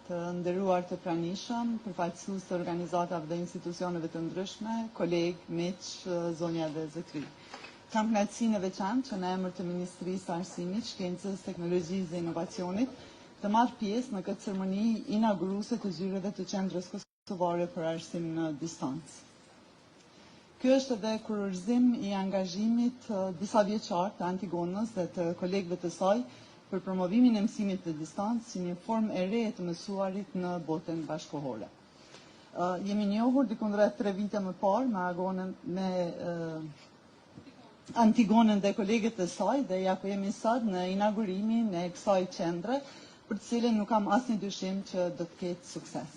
Të nderuar të pranishëm, përfaqësues të organizatave dhe institucioneve të ndryshme, kolegë, miq, zonja dhe zotëri. Kam kënaqësinë e veçantë që në emër të Ministrisë së Arsimit, Shkencës, Teknologjisë dhe Inovacionit të marr pjesë në këtë ceremoni inaguruese të zyreve të Qendrës Kosovare për Arsim në Distancë. Ky është edhe kurorëzim i angazhimit disa vjeçar të Antigonës dhe të kolegëve të saj për promovimin e mësimit në distancë si një formë e re të mësuarit në botën bashkëkohore. Jemi njohur diku rreth 3 vite më parë me Antigonën dhe kolegët e saj dhe ja ku jemi sot në inaugurimin e kësaj qendre, për të cilën nuk kam asnjë dyshim që do të ketë sukses.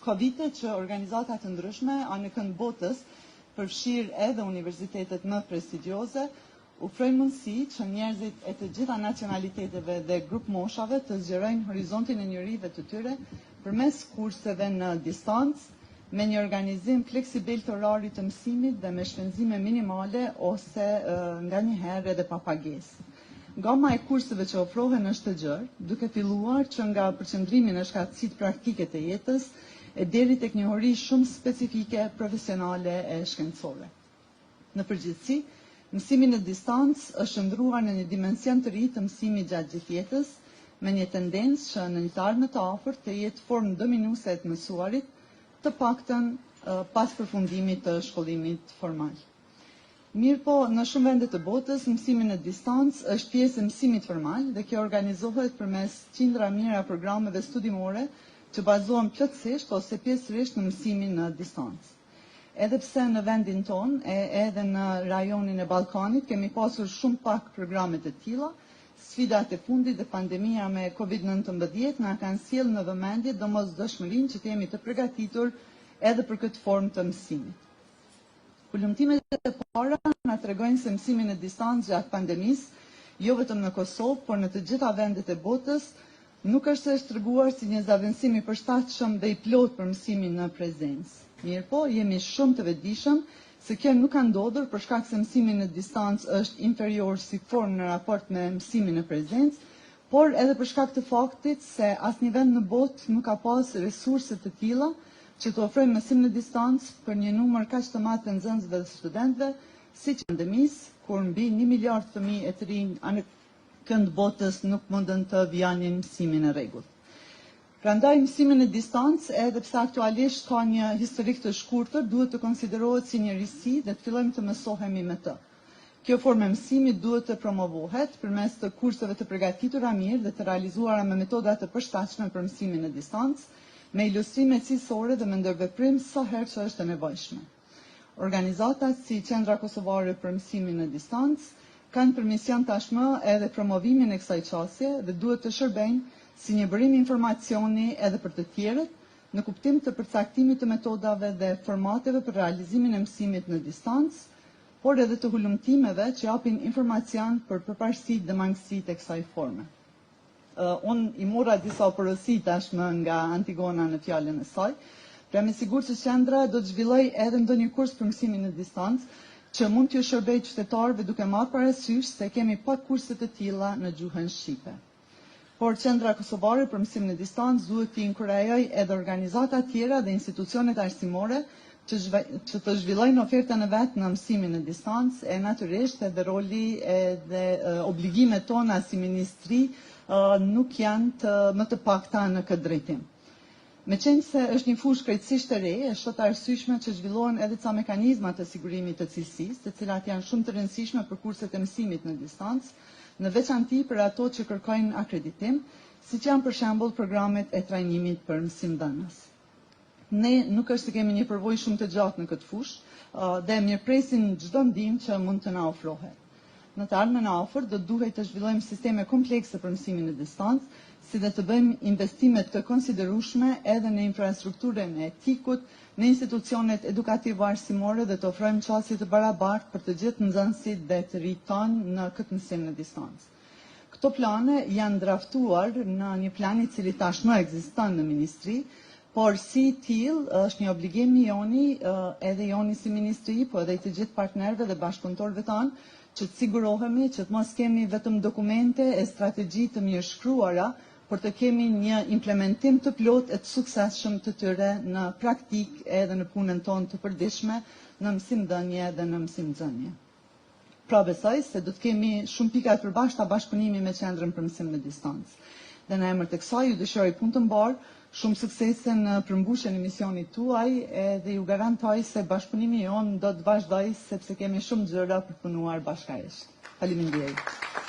Ka vite që organizata të ndryshme anë kënd botës, përfshirë edhe universitetet më prestigjioze, ofrojnë mundësi që njerëzit e të gjitha nacionaliteteve dhe grup moshave të zgjerojnë horizontin e njerive të tyre përmes kurseve në distancë me një organizim fleksibil të orarit të mësimit dhe me shpenzime minimale ose nganjëherë edhe pa pagesë. Gama e kurseve që ofrohen është të gjerë, duke filluar që nga përqendrimi në shkatësitë praktike të jetës e deri tek njohuri shumë specifike profesionale e shkencore. Në përgjithësi, mësimi në distancë është ndruar në një dimension të ri të mësimit gjatë gjithë jetës, me një tendencë që në një të ardhmen të afërt të jetë formë dominuese e të mësuarit, të paktën pas përfundimit të shkollimit formal. Mirëpo, në shumë vende të botës, mësimi në distancë është pjesë e mësimit formal dhe kjo organizohet përmes qindra mijëra programeve studimore që bazohen plotësisht ose pjesërisht në mësimin në distancë. Edhe pse në vendin ton, edhe në rajonin e Ballkanit, kemi pasur shumë pak programe të tilla, sfidat e fundit dhe pandemia me COVID-19 na kanë sjellë në vëmendje domosdoshmërinë që të jemi të përgatitur edhe për këtë formë të mësimit. Hulumtimet e para na tregojnë se mësimi në distancë gjatë pandemisë, jo vetëm në Kosovë, por në të gjitha vendet e botës, nuk është treguar si një zaventësim i përshtatshëm dhe i plotë për mësimin në prezencë. Mirëpo, jemi shumë të vetëdijshëm se kjo nuk ka ndodhur për shkak se mësimi në distancë është inferior si formë në raport me mësimin në prezencë, por edhe për shkak të faktit se asnjë vend në botë nuk ka pas resurse të tilla që të ofrojë mësim në distancë për një numër kaq të madh të nxënësve dhe studentëve, siç pandemisë, kur mbi 1 miliard fëmijë e të rinj anë kënd botës nuk mundën të vijanin mësimin e rregullt. Prandaj mësimi në distancë, edhe pse aktualisht ka një historik të shkurtër, duhet të konsiderohet si një risi dhe të fillojmë të mësohemi me të. Kjo formë e mësimit duhet të promovohet përmes të kurseve të përgatitura mirë dhe të realizuara me metoda të përshtatshme për mësimin në distancë, me ilustrime cilësore dhe me ndërveprim sa herë që është e nevojshme. Organizatat si Qendra Kosovare për mësimin në distancë kanë për mision tashmë edhe promovimin e kësaj qasje dhe duhet të shërbejnë si një bërim informacioni edhe për të tjerët, në kuptim të përcaktimit të metodave dhe formateve për realizimin e mësimit në distancë, por edhe të hulumtimeve që japin informacion për përparësitë dhe mangësitë e kësaj forme. Unë i mora disa porosi tashmë nga Antigona në fjalën e saj, pra me sigurt se qendra do të zhvilloj edhe ndonjë kurs për mësimin në distancë, që mund t'ju shërbejë qytetarëve duke marrë parasysh se kemi pak kurse të tilla në gjuhën shqipe. Por Qendra Kosovare për mësim në distancë duhet të inkurajojë edhe organizata tjera dhe institucionet arsimore që të zhvillojnë ofertën e vet në mësimin në distancë, e natyrisht edhe roli dhe obligimet tona si ministri nuk janë më të pakta në këtë drejtim. Meqenëse se është një fushë krejtësisht e re, është të arsyeshme që zhvillohen edhe ca mekanizma të sigurimit të cilësisë, të cilat janë shumë të rëndësishme për kurset e mësimit në distancë, në veçanti për ato që kërkojnë akreditim, siç janë për shembull programet e trajnimit për mësimdhënës. Ne nuk është se kemi një përvojë shumë të gjatë në këtë fushë dhe mirëpresim çdo ndihmë që mund të na ofrohet. Në të ardhmen e afërt do duhet të zhvillojmë sisteme komplekse për mësimin në distancë, si dhe të bëjmë investime të konsiderueshme edhe në infrastrukturën e etikut, në institucionet edukative arsimore dhe të ofrojmë qasje të barabartë për të gjithë nxënësit dhe të rinjtë tanë në këtë mësim në distancë. Këto plane janë draftuar në një plan i cili tashmë ekziston në Ministri, por si tillë është një obligim i joni, edhe joni si Ministri, po edhe i të gjithë partnerëve dhe bashkëpunëtorëve tanë, që të sigurohemi që të mos kemi vetëm dokumente e strategji të mirë shkruara, por të kemi një implementim të plot e të suksesshëm të tyre në praktik edhe në punën tonë të përditshme në mësimdhënie dhe në mësimdhënie. Pra besoj se do të kemi shumë pika të përbashkëta bashkëpunimi me Qendrën për Mësim në Distancë. Dhe në emër të kësaj ju dëshiroj punë të mbarë, shumë suksese në përmbushjen e misionit tuaj dhe ju garantoj se bashkëpunimi jonë do të vazhdoj sepse kemi shumë gjëra për punuar bashkërisht. Faleminderit.